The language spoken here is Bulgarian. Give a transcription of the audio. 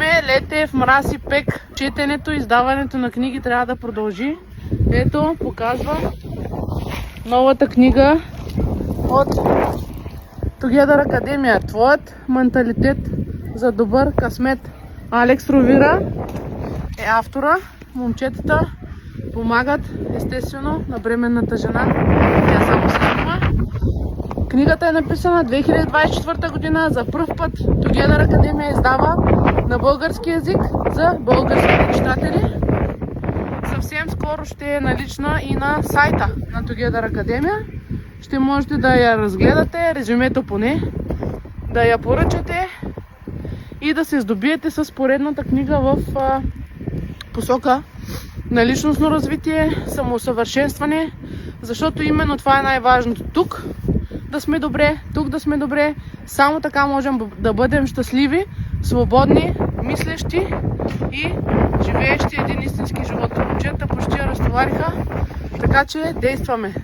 Греме, Летев, Мраз и Пек. Четенето, издаването на книги трябва да продължи. Ето, показва новата книга от Together Академия. Твоят менталитет за добър късмет. Алекс Ровира е автора. Момчетата помагат естествено на бременната жена. Тя само се снима. Книгата е написана 2024 година. За пръв път Together Академия издава на български език за българските читатели. Съвсем скоро ще е налична и на сайта на Together Академия. Ще можете да я разгледате, резюмето поне, да я поръчате и да се здобиете с поредната книга в посока на личностно развитие, самоусъвършенстване, защото именно това е най-важното. Тук да сме добре, тук да сме добре, само така можем да бъдем щастливи, свободни, мислещи и живеещи един истински живот. Момчета почти разтовариха, така че действаме.